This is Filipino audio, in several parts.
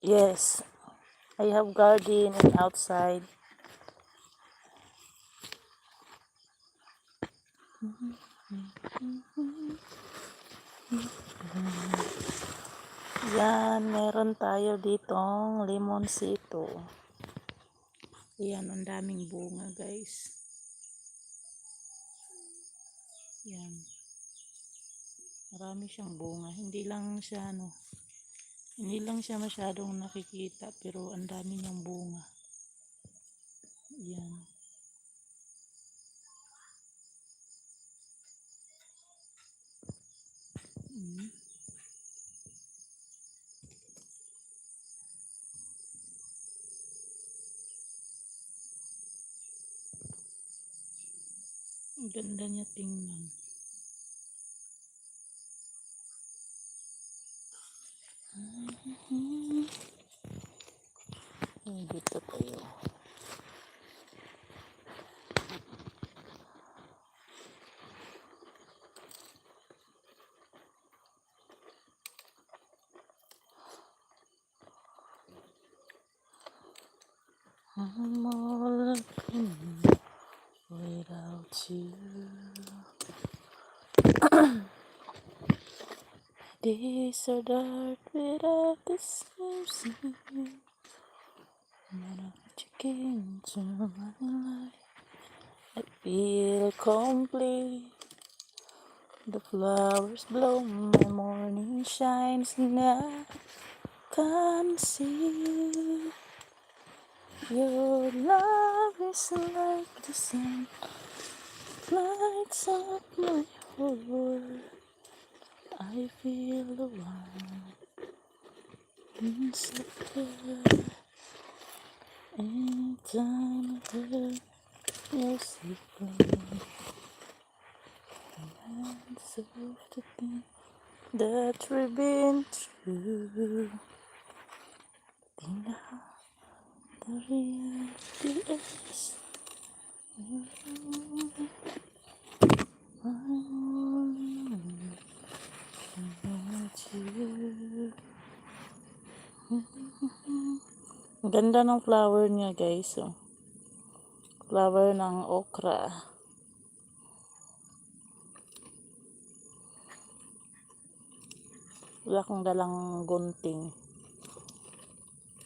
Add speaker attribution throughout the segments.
Speaker 1: Yes, I have garden and outside. Yan, meron tayo ditong limonsito. Yan, ang daming bunga guys. Yan. Marami siyang bunga. Hindi lang siya masyadong nakikita pero ang dami niyang bunga. Yan. Mm. Ang ganda niya tingnan. Dito tayo. I'm all alone without you. Days are dark without the sun. When you came to my life, I feel complete. The flowers bloom, my morning shines, and I can see your love is like the sun, lights up my whole world. I feel the warmth inside. Anytime I hear music playing, and so to think that we've been through. Think how the reality is. Ang ganda ng flower niya guys. Oh. Flower ng okra. Wala kang dalang gunting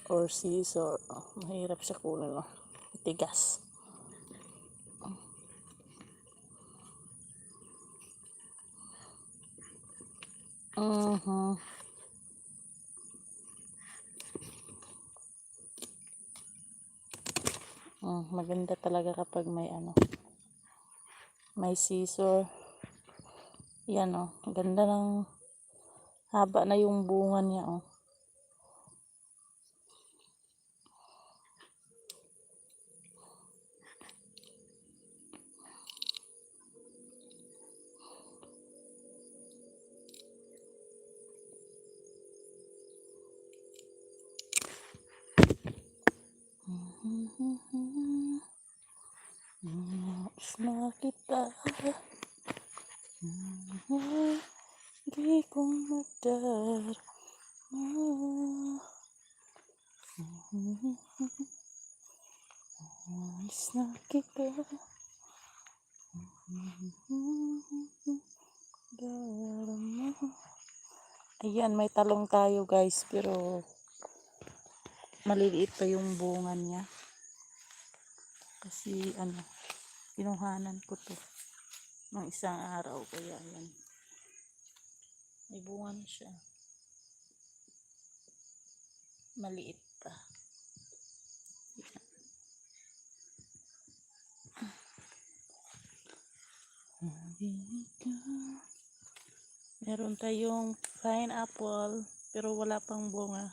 Speaker 1: or scissor. Oh, mahirap siya kunin. Oh. Tigas. Maganda talaga kapag may scissor. Yan oh, ganda ng haba na yung bunga niya oh. Na kita di ko madarama. Na kita darama. Ayan, may talong tayo guys, pero maliliit pa yung bunga niya. Kasi pinuhanan ko to ng isang araw, kaya yan. May bunga na siya. Maliit pa. Meron tayong pineapple, pero wala pang bunga.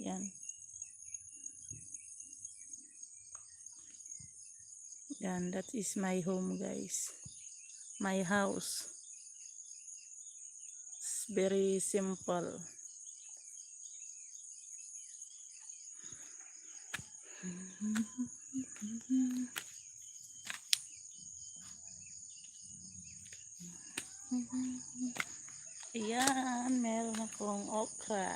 Speaker 1: Yan. Yan, that is my home guys. My house. It's very simple. Ayan, meron akong okra.